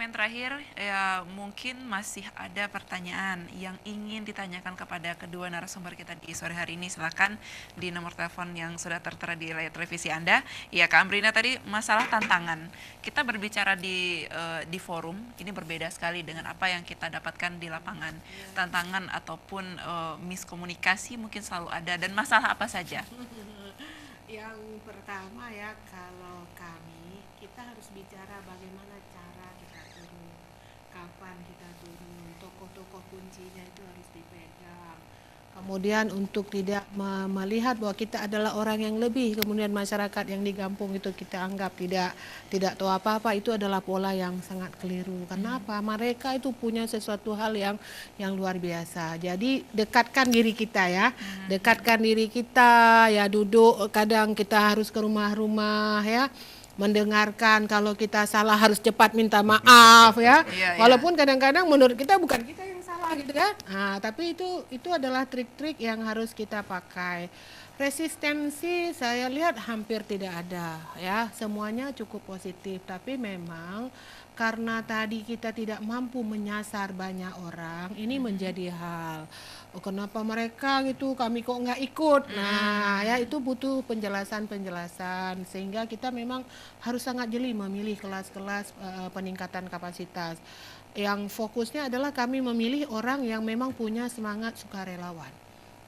segmen terakhir, ya mungkin masih ada pertanyaan yang ingin ditanyakan kepada kedua narasumber kita di sore hari ini. Silakan di nomor telepon yang sudah tertera di layar televisi Anda. Ya, Kak Amrina tadi masalah tantangan. Kita berbicara di forum, ini berbeda sekali dengan apa yang kita dapatkan di lapangan. Tantangan ataupun miskomunikasi mungkin selalu ada, dan masalah apa saja? Yang pertama ya, kalau kami, kita harus bicara bagaimana cara kita turun, kapan kita turun, tokoh-tokoh kuncinya itu harus dipegang. Kemudian untuk tidak melihat bahwa kita adalah orang yang lebih, kemudian masyarakat yang di kampung itu kita anggap tidak tahu apa-apa, itu adalah pola yang sangat keliru. Kenapa? Mereka itu punya sesuatu hal yang luar biasa. Jadi dekatkan diri kita ya, dekatkan diri kita ya, duduk, kadang kita harus ke rumah-rumah ya, mendengarkan, kalau kita salah harus cepat minta maaf ya. Iya, iya. Walaupun kadang-kadang menurut kita bukan kita yang salah gitu kan. Nah, tapi itu adalah trik-trik yang harus kita pakai. Resistensi saya lihat hampir tidak ada ya. Semuanya cukup positif, tapi memang karena tadi kita tidak mampu menyasar banyak orang, ini menjadi hal. Oh, kenapa mereka gitu, kami kok nggak ikut? Nah, ya itu butuh penjelasan-penjelasan, sehingga kita memang harus sangat jeli memilih kelas-kelas peningkatan kapasitas. Yang fokusnya adalah kami memilih orang yang memang punya semangat sukarelawan.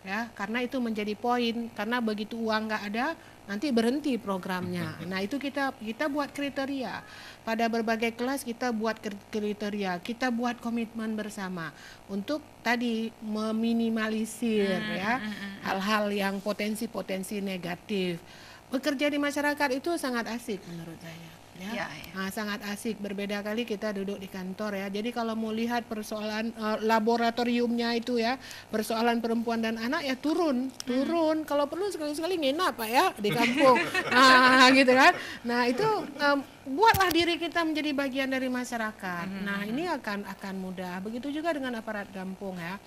Ya, karena itu menjadi poin, karena begitu uang nggak ada, nanti berhenti programnya. Nah, itu kita buat kriteria. Pada berbagai kelas kita buat kriteria, kita buat komitmen bersama untuk tadi meminimalisir ya hal-hal yang potensi-potensi negatif. Bekerja di masyarakat itu sangat asik menurut saya. Ya, Iya, iya. nah, sangat asik. Berbeda kali kita duduk di kantor ya. Jadi kalau mau lihat persoalan laboratoriumnya itu ya, persoalan perempuan dan anak ya turun. Kalau perlu sekali-sekali nginap Pak ya di kampung. Nah, gitu kan. Nah, itu buatlah diri kita menjadi bagian dari masyarakat. Nah, ini akan mudah. Begitu juga dengan aparat kampung ya.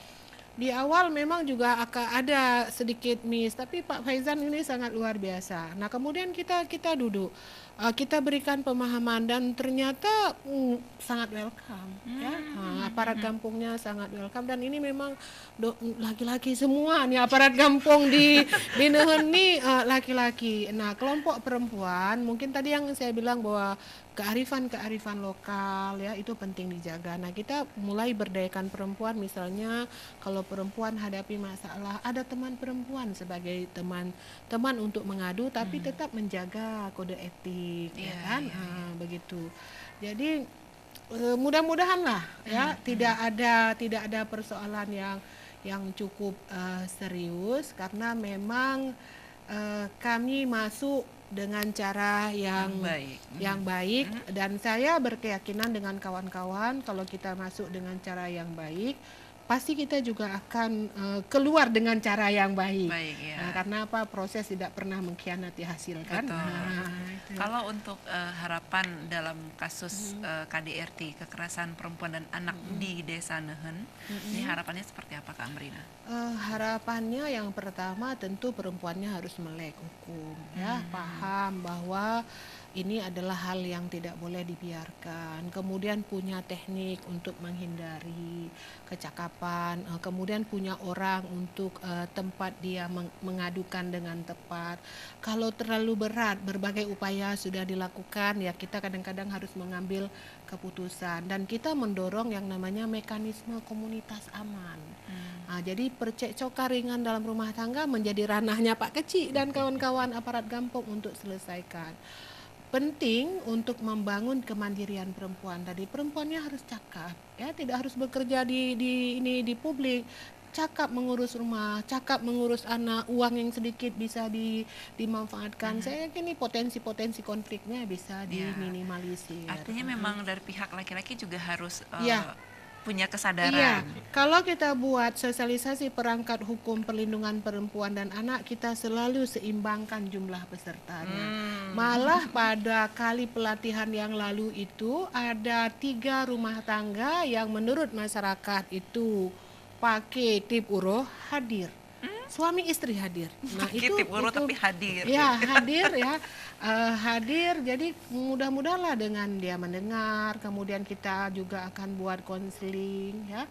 Di awal memang juga akan ada sedikit miss, tapi Pak Faizan ini sangat luar biasa. Nah, kemudian kita duduk, kita berikan pemahaman, dan ternyata sangat welcome ya. Aparat kampungnya sangat welcome, dan ini memang laki-laki semua nih aparat kampung di Nehen nih, laki-laki. Nah, kelompok perempuan mungkin tadi yang saya bilang bahwa kearifan lokal ya itu penting dijaga. Nah, kita mulai berdayakan perempuan, misalnya kalau perempuan hadapi masalah, ada teman perempuan sebagai teman untuk mengadu, tapi tetap menjaga kode etik ya Iya, kan. iya, iya. Begitu. Jadi mudah-mudahan lah ya tidak ada persoalan yang cukup serius, karena memang kami masuk dengan cara yang Baik. baik, dan saya berkeyakinan dengan kawan-kawan kalau kita masuk dengan cara yang baik, pasti kita juga akan keluar dengan cara yang baik. Baik, ya. Nah, karena apa? Proses tidak pernah mengkhianati hasil kan. Betul. Nah, itu. Kalau untuk harapan dalam kasus KDRT, kekerasan perempuan dan anak di Desa Nehen, ini harapannya seperti apa, Kak Amrina? Harapannya yang pertama tentu perempuannya harus melek hukum ya, paham bahwa ini adalah hal yang tidak boleh dibiarkan, kemudian punya teknik untuk menghindari kecakapan, kemudian punya orang untuk tempat dia mengadukan dengan tepat. Kalau terlalu berat, berbagai upaya sudah dilakukan ya, kita kadang-kadang harus mengambil keputusan, dan kita mendorong yang namanya mekanisme komunitas aman. Jadi percekcokan ringan dalam rumah tangga menjadi ranahnya Pak Kecik dan kawan-kawan aparat kampung untuk selesaikan. Penting untuk membangun kemandirian perempuan. Tadi perempuannya harus cakap, ya tidak harus bekerja di publik. Cakap mengurus rumah, cakap mengurus anak, uang yang sedikit bisa dimanfaatkan. Saya yakin ini potensi-potensi konfliknya bisa Ya. diminimalisir. Artinya memang dari pihak laki-laki juga harus Ya. punya Iya, kesadaran. kalau kita buat sosialisasi perangkat hukum perlindungan perempuan dan anak, kita selalu seimbangkan jumlah pesertanya. Malah pada kali pelatihan yang lalu itu ada 3 rumah tangga yang menurut masyarakat itu pakai tip uroh hadir. suami istri hadir. Nah Kitip guru tapi hadir. Ya hadir ya. Hadir, jadi mudah-mudahlah dengan dia mendengar, kemudian kita juga akan buat konseling ya.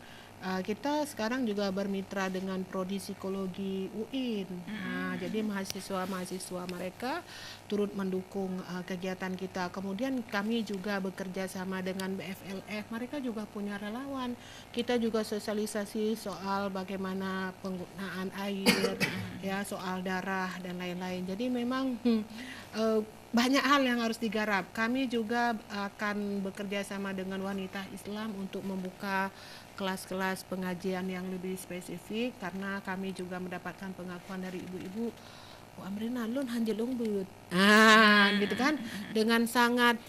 Kita sekarang juga bermitra dengan Prodi Psikologi UIN. Nah, jadi mahasiswa-mahasiswa mereka turut mendukung kegiatan kita. Kemudian kami juga bekerja sama dengan BFLF. Mereka juga punya relawan. Kita juga sosialisasi soal bagaimana penggunaan air, ya, soal darah dan lain-lain. Jadi memang banyak hal yang harus digarap. Kami juga akan bekerja sama dengan wanita Islam untuk membuka kelas-kelas pengajian yang lebih spesifik, karena kami juga mendapatkan pengakuan dari ibu-ibu, Bu Amrina lun hanjelung but. Gitu kan, dengan sangat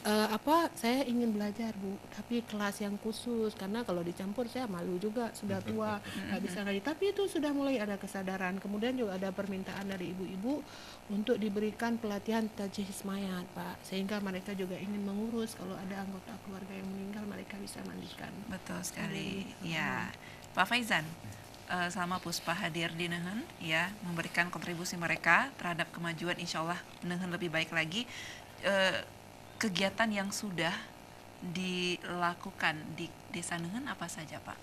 saya ingin belajar Bu, tapi kelas yang khusus, karena kalau dicampur saya malu juga, sudah tua nggak bisa ngaji. Tapi itu sudah mulai ada kesadaran. Kemudian juga ada permintaan dari ibu-ibu untuk diberikan pelatihan tajhis mayat Pak, sehingga mereka juga ingin mengurus kalau ada anggota keluarga yang meninggal, mereka bisa mandikan. Betul sekali. Ya, Pak Faizan, selama Puspa hadir di Nehen, ya, memberikan kontribusi mereka terhadap kemajuan, insya Allah Nehen lebih baik lagi. Kegiatan yang sudah dilakukan di Desa Nehen apa saja, Pak?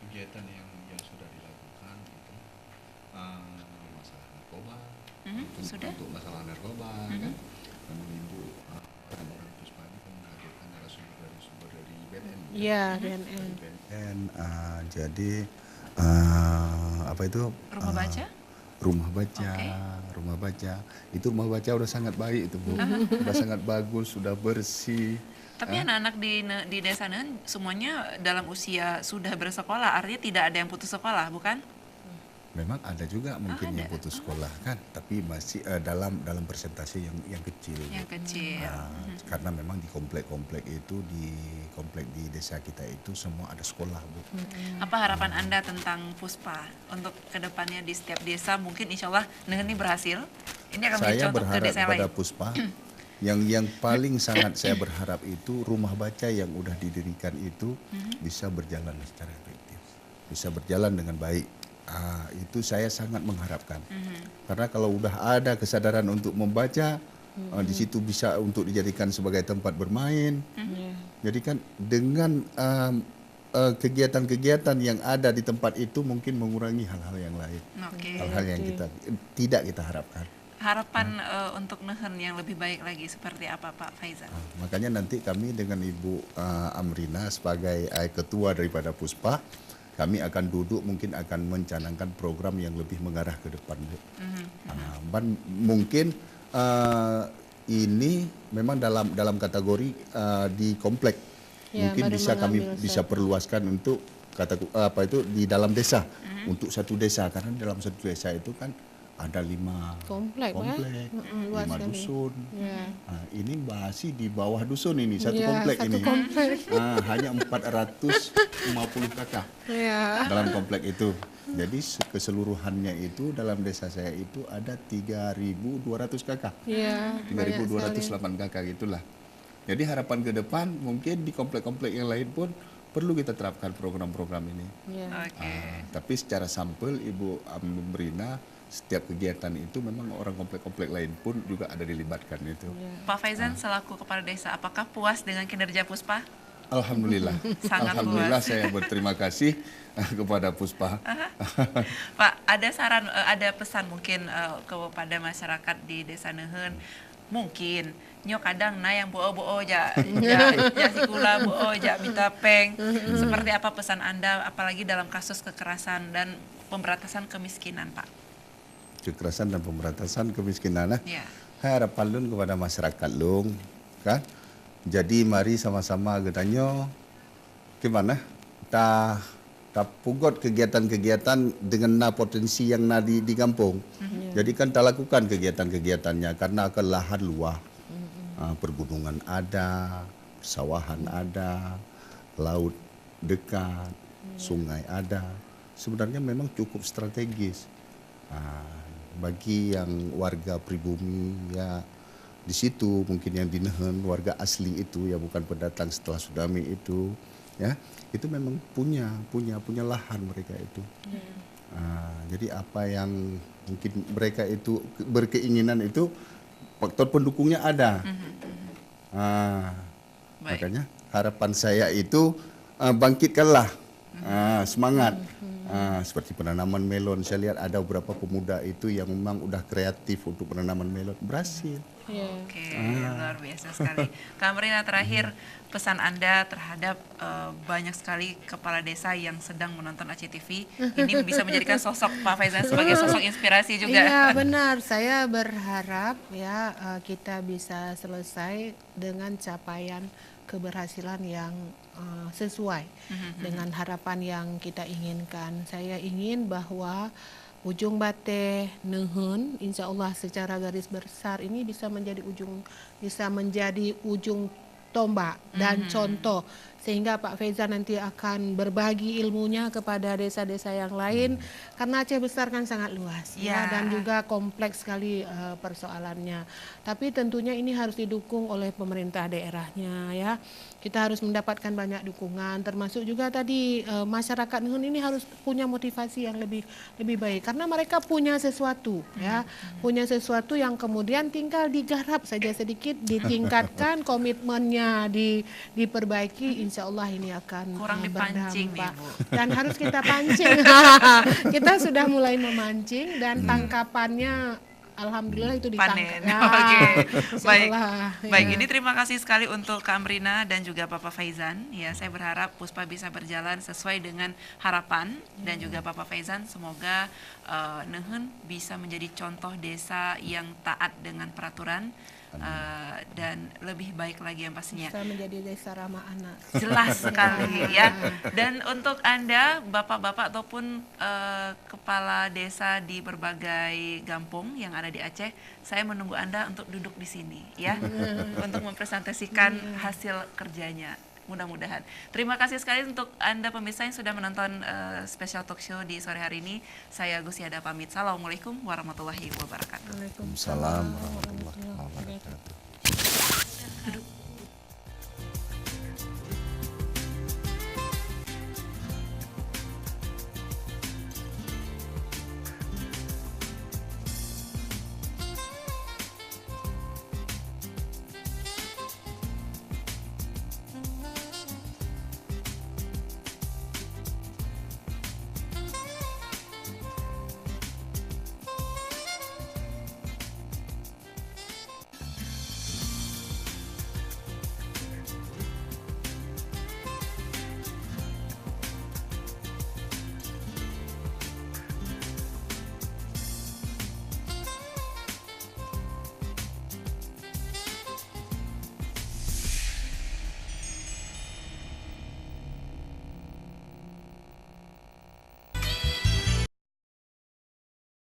Kegiatan yang sudah dilakukan itu masalah narkoba, sudah? untuk masalah narkoba kan, dan ibu orang Puspa ini kan menghadirkan narasumber dari BNN. Iya, BNN. Dan jadi apa itu? Rumah baca? Rumah baca, Oke. rumah baca. Itu rumah baca udah sangat baik itu Bu, udah sangat bagus, sudah bersih. Tapi anak-anak di Desa Nehen semuanya dalam usia sudah bersekolah, artinya tidak ada yang putus sekolah, bukan? Memang ada juga mungkin ada. yang putus sekolah kan, tapi masih dalam persentase yang kecil. Yang kecil. Karena memang di komplek-komplek itu, di komplek di desa kita itu semua ada sekolah Bu. Apa harapan Anda tentang Puspa untuk kedepannya di setiap desa? Mungkin insya Allah Nehen ini berhasil. Ini akan menjadi Saya contoh ke berharap desa yang kepada lain. Puspa yang paling sangat saya berharap itu rumah baca yang udah didirikan itu bisa berjalan secara efektif, bisa berjalan dengan baik. Itu saya sangat mengharapkan, karena kalau udah ada kesadaran untuk membaca, di situ bisa untuk dijadikan sebagai tempat bermain. Jadi kan dengan kegiatan-kegiatan yang ada di tempat itu mungkin mengurangi hal-hal yang lain, Oke. hal-hal yang tidak kita harapkan. Harapan untuk Nehen yang lebih baik lagi seperti apa Pak Faizan? Makanya nanti kami dengan Ibu Amrina sebagai ketua daripada Puspa, kami akan duduk, mungkin akan mencanangkan program yang lebih mengarah ke depan Bu. Mungkin ini memang dalam kategori di komplek, Ya, mungkin baru bisa kami mengambil bisa perluaskan untuk di dalam desa, untuk satu desa, karena dalam satu desa itu kan ada 5 Komplek, Pak. Luas 5 sekali. dusun. Ya. Ini masih di bawah dusun ini, satu Ya, komplek satu ini. komplek. Hanya 450 kakak Ya. dalam komplek itu. Jadi keseluruhannya itu dalam desa saya itu ada 3.200 kakak. Ya, 3.208 kakak gitulah. Jadi harapan ke depan mungkin di komplek-komplek yang lain pun perlu kita terapkan program-program ini. Ya. Oke. Tapi secara sampel Ibu Amrina, setiap kegiatan itu memang orang komplek-komplek lain pun juga ada dilibatkan itu. Pak Faizan selaku kepala desa, apakah puas dengan kinerja Puspa? Alhamdulillah. Sangat Alhamdulillah puas. saya berterima kasih kepada Puspa. Pak, ada saran, ada pesan mungkin kepada masyarakat di Desa Nehen, mungkin nyo kadang na yang boo ja sikula boo ja mitapeng. Seperti apa pesan Anda, apalagi dalam kasus kekerasan dan pemberantasan kemiskinan, Pak? Kekerasan dan pemberantasan kemiskinan. Ya. Harapan lun kepada masyarakat lung, kan? Jadi mari sama-sama getanyo gimana? Ta pugot kegiatan-kegiatan dengan potensi yang di kampung. Jadi kan tak lakukan kegiatan-kegiatannya karena akan lahan luas. Pergunungan ada, persawahan ada, laut dekat, sungai ada. Sebenarnya memang cukup strategis. Bagi yang warga pribumi ya di situ, mungkin yang di Nehen, warga asli itu ya, bukan pendatang setelah tsunami itu ya, itu memang punya lahan mereka itu. Jadi apa yang mungkin mereka itu berkeinginan itu faktor pendukungnya ada. Baik. Makanya harapan saya itu bangkitkanlah semangat. Seperti penanaman melon, saya lihat ada beberapa pemuda itu yang memang udah kreatif untuk penanaman melon, berhasil. Oke, luar biasa sekali. Kak Amrina, terakhir pesan Anda terhadap banyak sekali kepala desa yang sedang menonton ACTV. Ini bisa menjadikan sosok Pak Faizan sebagai sosok inspirasi juga. Iya benar, saya berharap ya kita bisa selesai dengan capaian keberhasilan yang sesuai dengan harapan yang kita inginkan. Saya ingin bahwa ujung bate nehun, insya Allah secara garis besar ini bisa menjadi ujung tombak dan contoh, sehingga Pak Faizan nanti akan berbagi ilmunya kepada desa-desa yang lain, karena Aceh Besar kan sangat luas ya, dan juga kompleks sekali persoalannya. Tapi tentunya ini harus didukung oleh pemerintah daerahnya ya. Kita harus mendapatkan banyak dukungan, termasuk juga tadi masyarakat Nehun ini harus punya motivasi yang lebih baik, karena mereka punya sesuatu ya, punya sesuatu yang kemudian tinggal digarap saja sedikit, ditingkatkan, komitmennya diperbaiki, insya Allah ini akan Kurang dipancing nih, berdampak. Bu. Dan harus kita pancing. Kita sudah mulai memancing dan tangkapannya alhamdulillah itu Panen. ditangkap. Ya, Oke. Baik. insyaallah, Baik, ya. ini terima kasih sekali untuk Kak Amrina dan juga Bapak Faizan. Ya, saya berharap Puspa bisa berjalan sesuai dengan harapan dan juga Bapak Faizan, semoga Nehun bisa menjadi contoh desa yang taat dengan peraturan dan lebih baik lagi yang pastinya. Bisa menjadi desa ramah anak. Jelas sekali ya. Dan untuk Anda bapak-bapak ataupun kepala desa di berbagai kampung yang ada di Aceh, saya menunggu Anda untuk duduk di sini ya, untuk mempresentasikan hasil kerjanya. Mudah-mudahan. Terima kasih sekali untuk Anda pemirsa yang sudah menonton special talk show di sore hari ini. Saya Gus Yada pamit. Assalamualaikum warahmatullahi wabarakatuh. Waalaikumsalam warahmatullahi wabarakatuh.